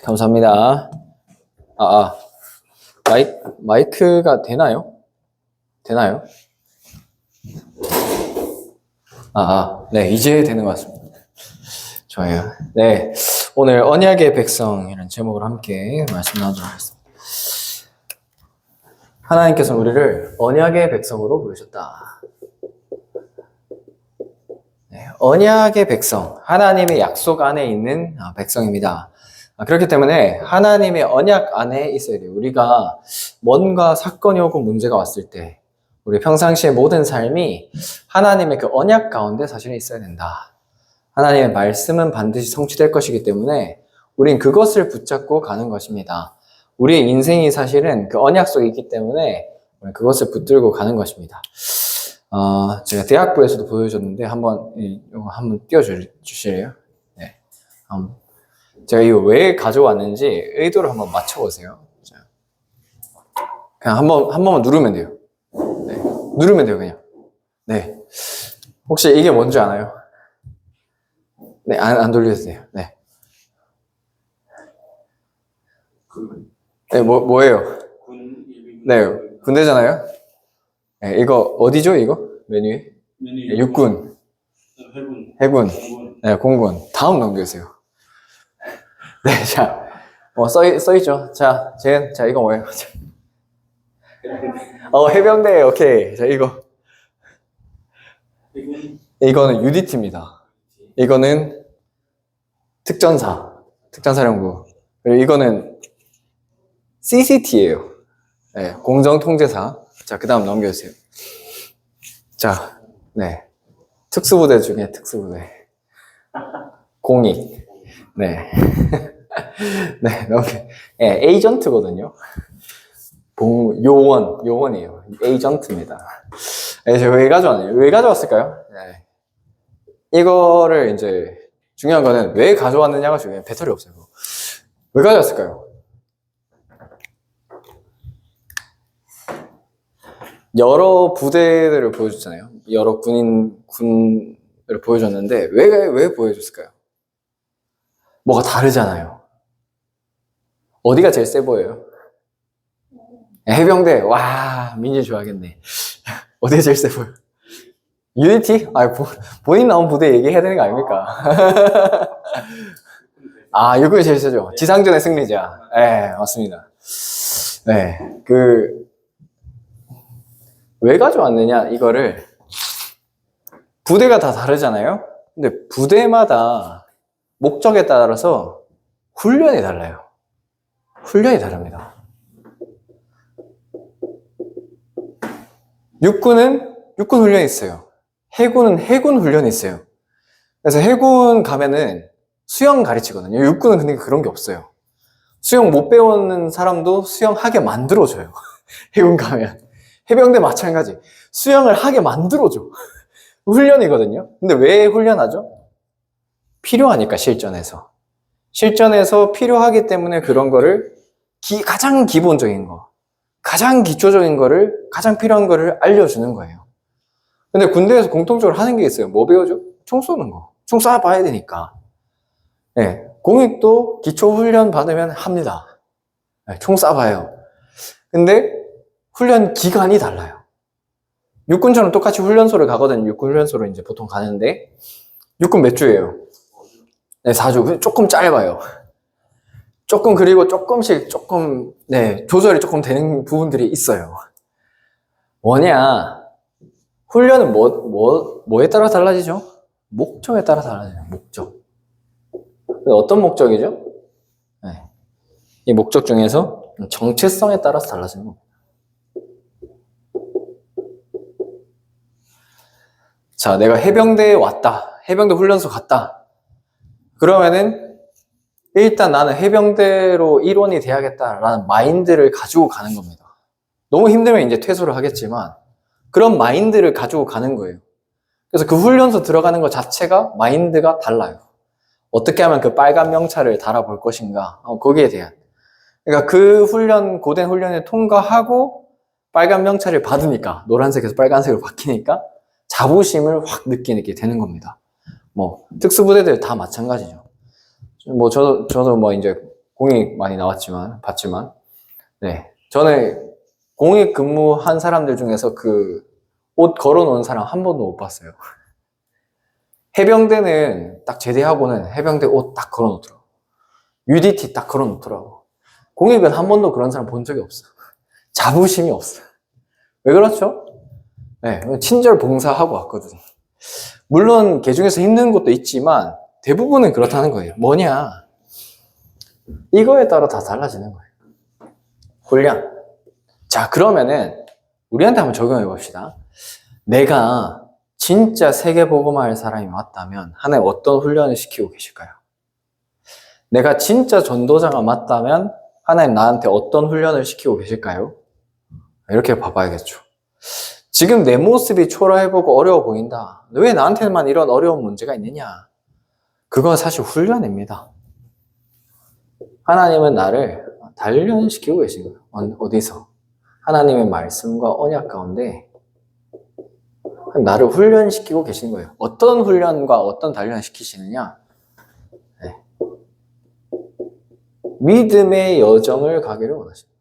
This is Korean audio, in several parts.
감사합니다. 마이크가 되나요? 되나요? 네, 이제 되는 것 같습니다. 좋아요. 네, 오늘 언약의 백성이라는 제목으로 함께 말씀 나누도록 하겠습니다. 하나님께서 우리를 언약의 백성으로 부르셨다. 네, 언약의 백성, 하나님의 약속 안에 있는 백성입니다. 그렇기 때문에 하나님의 언약 안에 있어야 돼요. 우리가 뭔가 사건이 오고 문제가 왔을 때 우리 평상시의 모든 삶이 하나님의 그 언약 가운데 사실은 있어야 된다. 하나님의 말씀은 반드시 성취될 것이기 때문에 우린 그것을 붙잡고 가는 것입니다. 우리의 인생이 사실은 그 언약 속에 있기 때문에 그것을 붙들고 가는 것입니다. 제가 대학부에서도 보여줬는데 이거 한번 띄워주실래요? 네. 제가 이거 왜 가져왔는지 의도를 한번 맞춰보세요. 그냥 한 번만 누르면 돼요. 네. 누르면 돼요, 그냥. 네. 혹시 이게 뭔지 아나요? 네, 안 돌려도 돼요. 네. 네, 뭐예요? 네, 군대잖아요? 네, 이거 어디죠, 이거? 메뉴에? 네, 육군. 해군. 네, 공군. 다음 넘겨주세요. 네, 자, 써있죠. 자, 이거 뭐예요? 해병대, 오케이. 자, 이거는 UDT입니다. 이거는 특전사령부. 그리고 이거는 CCT예요. 네, 공정통제사. 자, 그 다음 넘겨주세요. 자, 네. 특수부대 중에 특수부대. 공익. 네. 네, 네, 에이전트거든요. 요원이에요. 에이전트입니다. 네, 제가 왜 가져왔나요? 왜 가져왔을까요? 네. 이거를 이제, 중요한 거는 왜 가져왔느냐가 중요해요. 배터리 없어요. 왜 가져왔을까요? 여러 부대들을 보여줬잖아요. 여러 군을 보여줬는데, 왜 보여줬을까요? 뭐가 다르잖아요. 어디가 제일 세 보여요? 해병대, 와, 민지 좋아하겠네. 어디가 제일 세 보여? 유니티? 본인 나온 부대 얘기해야 되는 거 아닙니까? 육군이 제일 세죠. 지상전의 승리자. 네, 맞습니다. 네, 왜 가져왔느냐, 이거를. 부대가 다 다르잖아요? 근데 부대마다 목적에 따라서 훈련이 달라요. 훈련이 다릅니다. 육군은 육군 훈련이 있어요. 해군은 해군 훈련이 있어요. 그래서 해군 가면은 수영 가르치거든요. 육군은 근데 그런 게 없어요. 수영 못 배우는 사람도 수영하게 만들어줘요. 해군 가면. 해병대 마찬가지. 수영을 하게 만들어줘. 훈련이거든요. 근데 왜 훈련하죠? 필요하니까, 실전에서. 실전에서 필요하기 때문에 그런 거를 가장 기본적인 거, 가장 기초적인 거를, 가장 필요한 거를 알려주는 거예요. 근데 군대에서 공통적으로 하는 게 있어요. 뭐 배우죠? 총 쏘는 거. 총 쏴봐야 되니까. 네, 공익도 기초훈련 받으면 합니다. 네, 총 쏴봐요. 근데 훈련 기간이 달라요. 육군처럼 똑같이 훈련소를 가거든요. 육군 훈련소로 이제 보통 가는데, 육군 몇 주예요? 네, 4주. 조금 짧아요. 그리고 네, 조절이 조금 되는 부분들이 있어요. 뭐냐? 훈련은 뭐에 따라 달라지죠? 목적에 따라 달라져요. 목적. 어떤 목적이죠? 네. 이 목적 중에서 정체성에 따라서 달라지는 겁니다. 자, 내가 해병대에 왔다. 해병대 훈련소 갔다. 그러면은 일단 나는 해병대로 일원이 돼야겠다라는 마인드를 가지고 가는 겁니다. 너무 힘들면 이제 퇴소를 하겠지만 그런 마인드를 가지고 가는 거예요. 그래서 그 훈련소 들어가는 것 자체가 마인드가 달라요. 어떻게 하면 그 빨간 명찰을 달아볼 것인가, 거기에 대한. 그러니까 그 고된 훈련을 통과하고 빨간 명찰을 받으니까, 노란색에서 빨간색으로 바뀌니까 자부심을 확 느끼게 되는 겁니다. 특수부대들 다 마찬가지죠. 저도 이제 공익 많이 봤지만, 네. 저는 공익 근무한 사람들 중에서 그 옷 걸어놓은 사람 한 번도 못 봤어요. 해병대는 딱 제대하고는 해병대 옷 딱 걸어놓더라고. UDT 딱 걸어놓더라고. 공익은 한 번도 그런 사람 본 적이 없어. 자부심이 없어. 왜 그렇죠? 네, 친절 봉사하고 왔거든. 물론 개 중에서 힘든 것도 있지만 대부분은 그렇다는 거예요. 뭐냐? 이거에 따라 다 달라지는 거예요. 훈련. 자, 그러면은 우리한테 한번 적용해 봅시다. 내가 진짜 세계복음화할 사람이 맞다면 하나님 어떤 훈련을 시키고 계실까요? 내가 진짜 전도자가 맞다면 하나님 나한테 어떤 훈련을 시키고 계실까요? 이렇게 봐봐야겠죠. 지금 내 모습이 초라해보고 어려워 보인다. 왜 나한테만 이런 어려운 문제가 있느냐? 그건 사실 훈련입니다. 하나님은 나를 단련시키고 계신 거예요. 어디서? 하나님의 말씀과 언약 가운데 나를 훈련시키고 계신 거예요. 어떤 훈련과 어떤 단련을 시키시느냐? 네. 믿음의 여정을 가기를 원하십니다.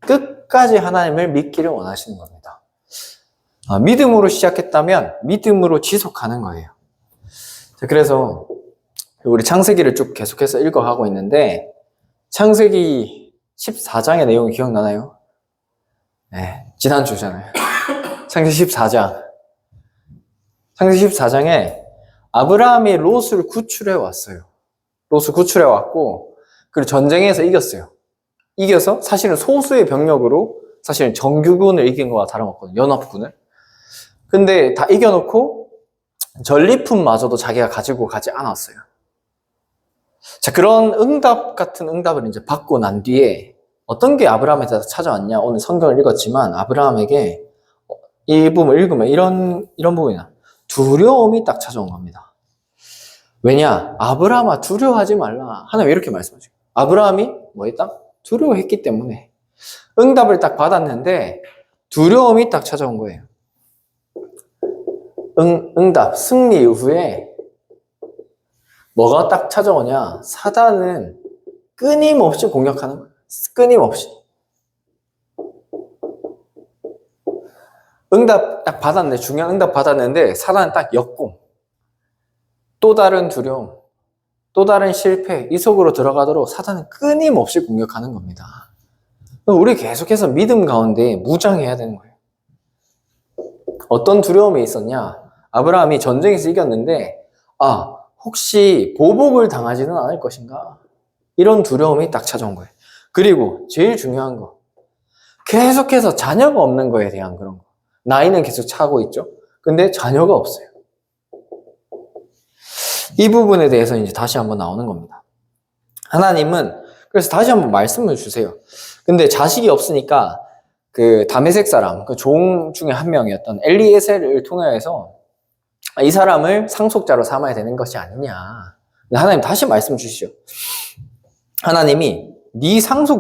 끝까지 하나님을 믿기를 원하시는 겁니다. 믿음으로 시작했다면 믿음으로 지속하는 거예요. 자, 그래서 우리 창세기를 쭉 계속해서 읽어가고 있는데 창세기 14장의 내용이 기억나나요? 네, 지난주잖아요. 창세기 14장. 창세기 14장에 아브라함이 롯을 구출해 왔어요. 롯을 구출해 왔고, 그리고 전쟁에서 이겼어요. 이겨서 사실은 소수의 병력으로 사실은 정규군을 이긴 거와 다름없거든요. 연합군을. 근데 다 이겨놓고 전리품마저도 자기가 가지고 가지 않았어요. 자, 그런 응답 같은 응답을 이제 받고 난 뒤에 어떤 게 아브라함에게 찾아왔냐? 오늘 성경을 읽었지만 아브라함에게 이 부분을 읽으면 이런 부분이나 두려움이 딱 찾아온 겁니다. 왜냐? 아브라함아 두려워하지 말라. 하나님 이렇게 말씀하시고 아브라함이 뭐 했다? 두려워했기 때문에 응답을 딱 받았는데 두려움이 딱 찾아온 거예요. 응답, 승리 이후에 뭐가 딱 찾아오냐? 사단은 끊임없이 공격하는 거예요. 끊임없이. 응답 딱 받았네. 중요한 응답 받았는데 사단은 딱 역공. 또 다른 두려움, 또 다른 실패, 이 속으로 들어가도록 사단은 끊임없이 공격하는 겁니다. 우리 계속해서 믿음 가운데 무장해야 되는 거예요. 어떤 두려움이 있었냐? 아브라함이 전쟁에서 이겼는데 혹시 보복을 당하지는 않을 것인가? 이런 두려움이 딱 찾아온 거예요. 그리고 제일 중요한 거, 계속해서 자녀가 없는 거에 대한 그런 거. 나이는 계속 차고 있죠? 근데 자녀가 없어요. 이 부분에 대해서 이제 다시 한번 나오는 겁니다. 하나님은 그래서 다시 한번 말씀을 주세요. 근데 자식이 없으니까 그 다메섹 사람, 그 종 중에 한 명이었던 엘리에셀을 통해서 이 사람을 상속자로 삼아야 되는 것이 아니냐. 근데 하나님 다시 말씀 주시죠. 하나님이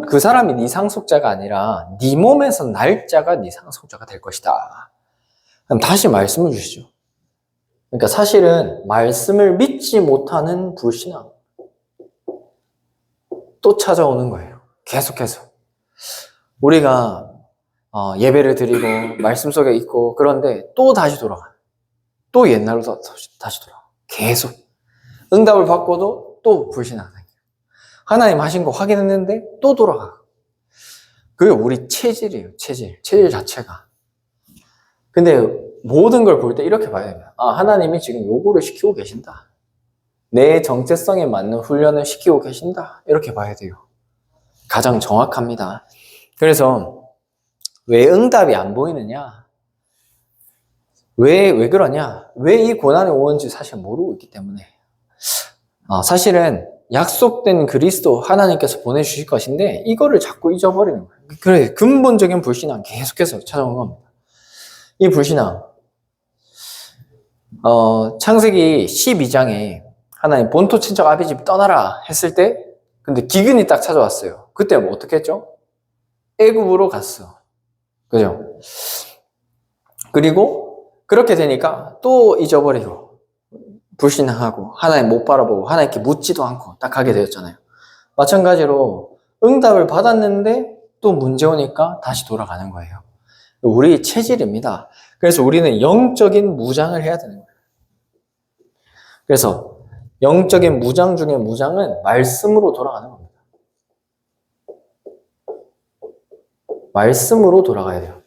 그 사람이 네 상속자가 아니라 네 몸에서 날 자가 네 상속자가 될 것이다. 그럼 다시 말씀을 주시죠. 그러니까 사실은 말씀을 믿지 못하는 불신앙 또 찾아오는 거예요. 계속해서. 우리가 예배를 드리고 말씀 속에 있고 그런데 또 다시 돌아가요. 또 옛날로 다시 돌아가요. 계속. 응답을 받고도 또 불신앙. 하나님 하신 거 확인했는데 또 돌아가요. 그게 우리 체질이에요. 체질 자체가. 근데 모든 걸 볼 때 이렇게 봐야 됩니다. 하나님이 지금 요구를 시키고 계신다. 내 정체성에 맞는 훈련을 시키고 계신다. 이렇게 봐야 돼요. 가장 정확합니다. 그래서 왜 응답이 안 보이느냐? 왜 그러냐? 왜 이 고난이 오는지 사실 모르고 있기 때문에. 사실은 약속된 그리스도 하나님께서 보내주실 것인데 이거를 자꾸 잊어버리는 거예요. 그래, 근본적인 불신앙 계속해서 찾아온 겁니다. 이 불신앙. 창세기 12장에 하나님 본토 친척 아비집 떠나라 했을 때 근데 기근이 딱 찾아왔어요. 그때 뭐 어떻게 했죠? 애굽으로 갔어. 그죠? 그리고 그렇게 되니까 또 잊어버리고 불신앙하고 하나님 못 바라보고 하나님께 묻지도 않고 딱 가게 되었잖아요. 마찬가지로 응답을 받았는데 또 문제 오니까 다시 돌아가는 거예요. 우리 체질입니다. 그래서 우리는 영적인 무장을 해야 되는 거예요. 그래서 영적인 무장 중에 무장은 말씀으로 돌아가는 겁니다. 말씀으로 돌아가야 돼요.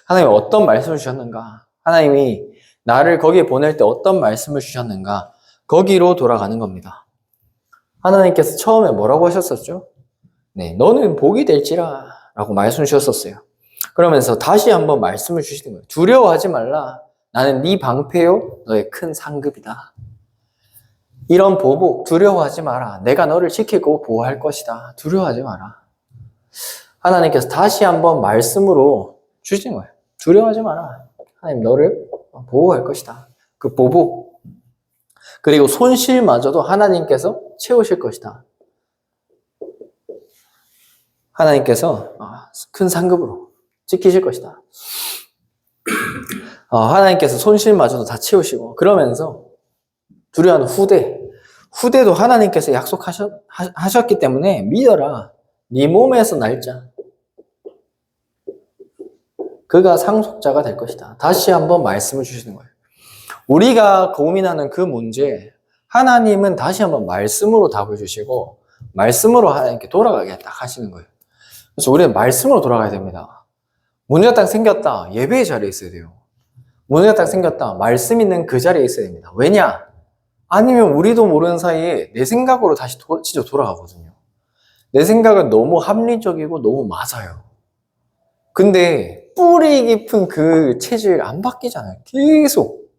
하나님이 어떤 말씀을 주셨는가? 하나님이 나를 거기에 보낼 때 어떤 말씀을 주셨는가? 거기로 돌아가는 겁니다. 하나님께서 처음에 뭐라고 하셨었죠? 네, 너는 복이 될지라 라고 말씀 주셨었어요. 그러면서 다시 한번 말씀을 주시는 거예요. 두려워하지 말라. 나는 네 방패요 너의 큰 상급이다. 이런 보복 두려워하지 마라. 내가 너를 지키고 보호할 것이다. 두려워하지 마라. 하나님께서 다시 한번 말씀으로 주신 거예요. 두려워하지 마라. 하나님 너를 보호할 것이다. 그 보복 그리고 손실마저도 하나님께서 채우실 것이다. 하나님께서 큰 상급으로 지키실 것이다. 하나님께서 손실마저도 다 채우시고 그러면서 두려워하는 후대도 하나님께서 약속하셨기 때문에 믿어라. 네 몸에서 날자. 그가 상속자가 될 것이다. 다시 한번 말씀을 주시는 거예요. 우리가 고민하는 그 문제 하나님은 다시 한번 말씀으로 답을 주시고 말씀으로 하나님께 돌아가게 딱 하시는 거예요. 그래서 우리는 말씀으로 돌아가야 됩니다. 문제가 딱 생겼다. 예배의 자리에 있어야 돼요. 문제가 딱 생겼다. 말씀 있는 그 자리에 있어야 됩니다. 왜냐? 아니면 우리도 모르는 사이에 내 생각으로 다시 진짜 돌아가거든요. 내 생각은 너무 합리적이고 너무 맞아요. 근데 뿌리 깊은 그 체질 안 바뀌잖아요. 계속.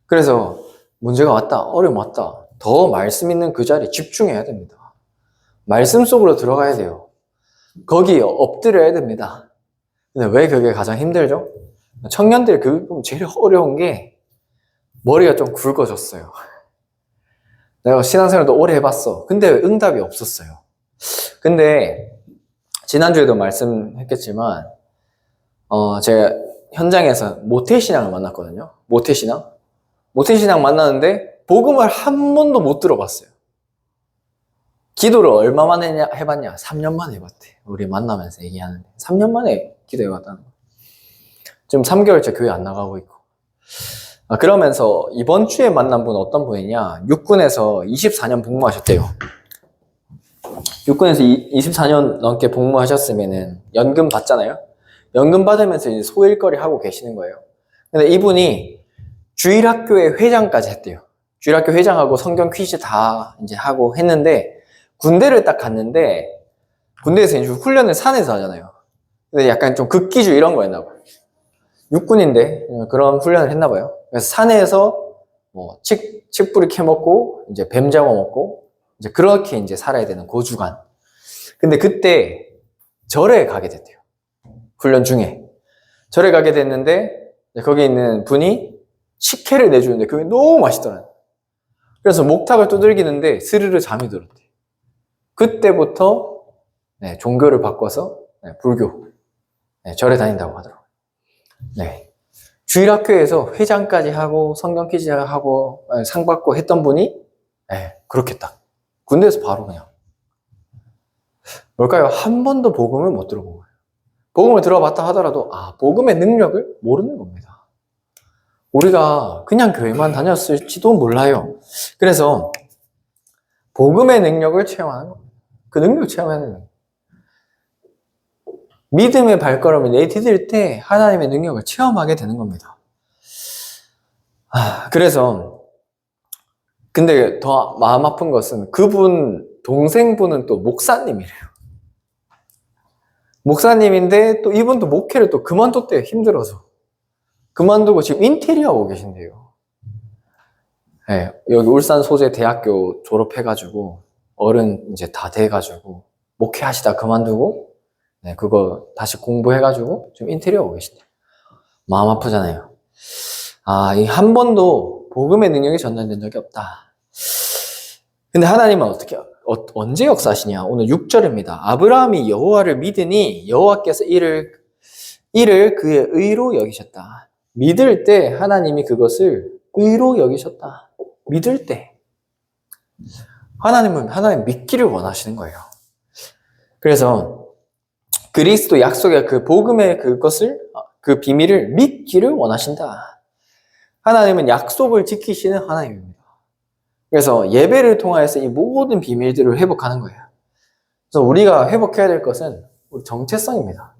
그래서 문제가 왔다. 어려움 왔다. 더 말씀 있는 그 자리에 집중해야 됩니다. 말씀 속으로 들어가야 돼요. 거기 엎드려야 됩니다. 근데 왜 그게 가장 힘들죠? 청년들 그 제일 어려운 게 머리가 좀 굵어졌어요. 내가 신앙생활도 오래 해봤어. 근데 응답이 없었어요. 근데 지난주에도 말씀했겠지만 제가 현장에서 모태신앙을 만났거든요. 모태신앙 만났는데 복음을 한 번도 못 들어봤어요. 기도를 얼마 만에 해봤냐? 3년 만에 해봤대. 우리 만나면서 얘기하는데 3년 만에 기도해봤다는 거. 지금 3개월째 교회 안 나가고 있고. 그러면서 이번 주에 만난 분은 어떤 분이냐? 육군에서 24년 복무하셨대요. 육군에서 24년 넘게 복무하셨으면은 연금 받잖아요. 연금 받으면서 이제 소일거리 하고 계시는 거예요. 근데 이분이 주일학교의 회장까지 했대요. 주일학교 회장하고 성경 퀴즈 다 이제 하고 했는데 군대를 딱 갔는데 군대에서 이제 훈련을 산에서 하잖아요. 근데 약간 좀 극기주 이런 거였나 봐요. 육군인데 그런 훈련을 했나 봐요. 그래서 산에서 뭐 칡뿌리 캐먹고 이제 뱀 잡아먹고 이제 그렇게 이제 살아야 되는 고주간. 근데 그때 절에 가게 됐대요. 훈련 중에 절에 가게 됐는데 거기 있는 분이 식혜를 내주는데 그게 너무 맛있더라고요. 그래서 목탁을 두들기는데 스르르 잠이 들었대요. 그때부터 종교를 바꿔서 불교 절에 다닌다고 하더라고요. 주일학교에서 회장까지 하고 성경 퀴즈 하고 상 받고 했던 분이 그렇게 딱 군대에서 바로 그냥 뭘까요? 한 번도 복음을 못 들어본 거예요. 복음을 들어봤다 하더라도 복음의 능력을 모르는 겁니다. 우리가 그냥 교회만 다녔을지도 몰라요. 그래서 복음의 능력을 체험하는 겁니다. 그 능력을 체험하는 거예요. 믿음의 발걸음을 내디딜 때 하나님의 능력을 체험하게 되는 겁니다. 그래서 근데 더 마음 아픈 것은 그분 동생분은 또 목사님이래요. 목사님인데 또 이분도 목회를 또 그만뒀대요. 힘들어서. 그만두고 지금 인테리어 하고 계신대요. 여기 울산 소재 대학교 졸업해가지고 어른 이제 다 돼가지고 목회하시다 그만두고 그거 다시 공부해가지고 지금 인테리어 하고 계신대요. 마음 아프잖아요. 이 한 번도 복음의 능력이 전달된 적이 없다. 근데 하나님은 언제 역사하시냐? 오늘 6절입니다. 아브라함이 여호와를 믿으니 여호와께서 이를 그의 의로 여기셨다. 믿을 때 하나님이 그것을 의로 여기셨다. 믿을 때. 하나님은 하나님 믿기를 원하시는 거예요. 그래서 그리스도 약속의 그 복음의 그것을, 그 비밀을 믿기를 원하신다. 하나님은 약속을 지키시는 하나님입니다. 그래서 예배를 통하여서 이 모든 비밀들을 회복하는 거예요. 그래서 우리가 회복해야 될 것은 우리 정체성입니다.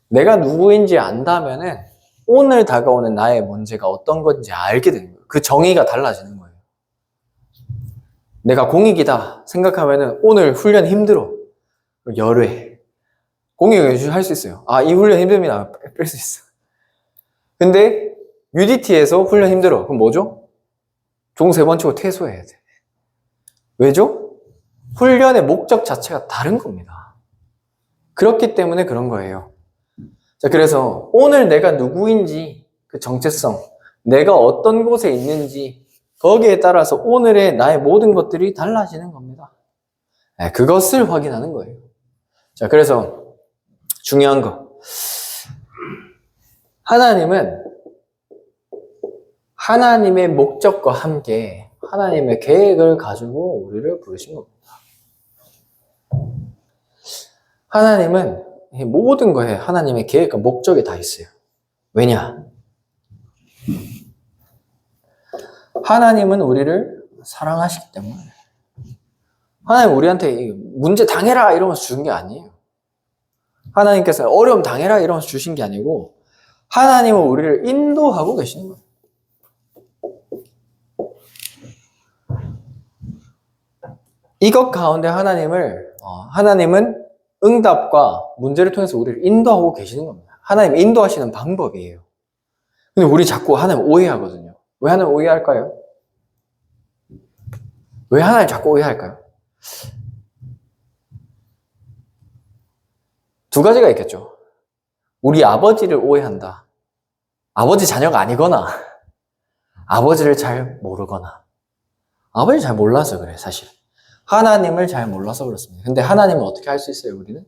내가 누구인지 안다면은 오늘 다가오는 나의 문제가 어떤 건지 알게 되는 거예요. 그 정의가 달라지는 거예요. 내가 공익이다 생각하면은 오늘 훈련 힘들어. 열회. 공익을 할 수 있어요. 아, 이 훈련 힘듭니다. 뺄 수 있어. 근데 UDT에서 훈련 힘들어. 그럼 뭐죠? 종 3번 치고 퇴소해야 돼. 왜죠? 훈련의 목적 자체가 다른 겁니다. 그렇기 때문에 그런 거예요. 자, 그래서 오늘 내가 누구인지 그 정체성, 내가 어떤 곳에 있는지 거기에 따라서 오늘의 나의 모든 것들이 달라지는 겁니다. 네, 그것을 확인하는 거예요. 자, 그래서 중요한 거. 하나님은 하나님의 목적과 함께 하나님의 계획을 가지고 우리를 부르신 겁니다. 하나님은 모든 거에 하나님의 계획과 목적이 다 있어요. 왜냐? 하나님은 우리를 사랑하시기 때문에. 하나님 우리한테 문제 당해라 이러면서 주신 게 아니에요. 하나님께서 어려움 당해라 이러면서 주신 게 아니고 하나님은 우리를 인도하고 계시는 거예요. 이것 가운데 하나님은 응답과 문제를 통해서 우리를 인도하고 계시는 겁니다. 하나님 인도하시는 방법이에요. 근데 우리 자꾸 하나님 오해하거든요. 왜 하나님 오해할까요? 왜 하나님 자꾸 오해할까요? 두 가지가 있겠죠. 우리 아버지를 오해한다. 아버지 자녀가 아니거나 아버지를 잘 모르거나 아버지를 잘 몰라서 그래 사실. 하나님을 잘 몰라서 그렇습니다. 근데 하나님은 어떻게 할 수 있어요, 우리는?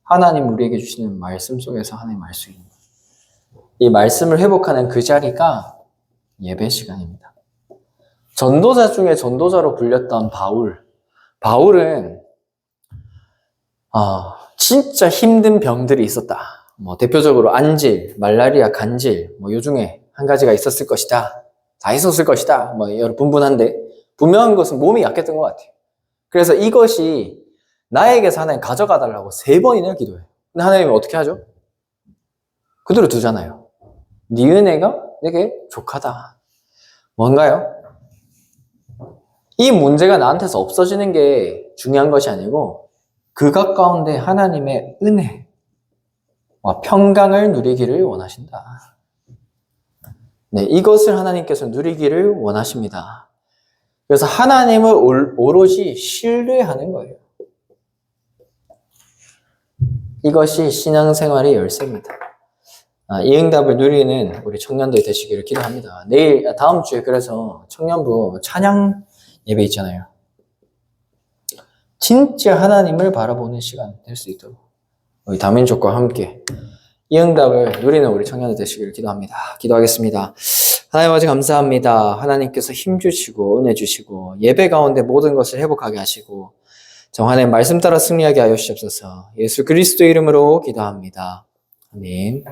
하나님 우리에게 주시는 말씀 속에서 하나님 알 수 있는 거예요. 이 말씀을 회복하는 그 자리가 예배 시간입니다. 전도자 중에 전도자로 불렸던 바울은 진짜 힘든 병들이 있었다. 대표적으로 안질, 말라리아, 간질, 요 중에 한 가지가 있었을 것이다. 다 있었을 것이다. 여러 분분한데 분명한 것은 몸이 약했던 것 같아요. 그래서 이것이 나에게서 하나님 가져가 달라고 3번이나 기도해요. 근데 하나님은 어떻게 하죠? 그대로 두잖아요. 네 은혜가 내게 족하다. 뭔가요? 이 문제가 나한테서 없어지는 게 중요한 것이 아니고 그것 가운데 하나님의 은혜와 평강을 누리기를 원하신다. 네, 이것을 하나님께서 누리기를 원하십니다. 그래서 하나님을 오롯이 신뢰하는 거예요. 이것이 신앙생활의 열쇠입니다. 이 응답을 누리는 우리 청년들 되시기를 기도합니다. 다음 주에 그래서 청년부 찬양 예배 있잖아요. 진짜 하나님을 바라보는 시간 될 수 있도록 우리 다민족과 함께 이 응답을 누리는 우리 청년들 되시기를 기도합니다. 기도하겠습니다. 하나님 아버지 감사합니다. 하나님께서 힘 주시고 은혜 주시고 예배 가운데 모든 것을 회복하게 하시고 정하나님 말씀 따라 승리하게 하여 주시옵소서. 예수 그리스도 이름으로 기도합니다. 아멘.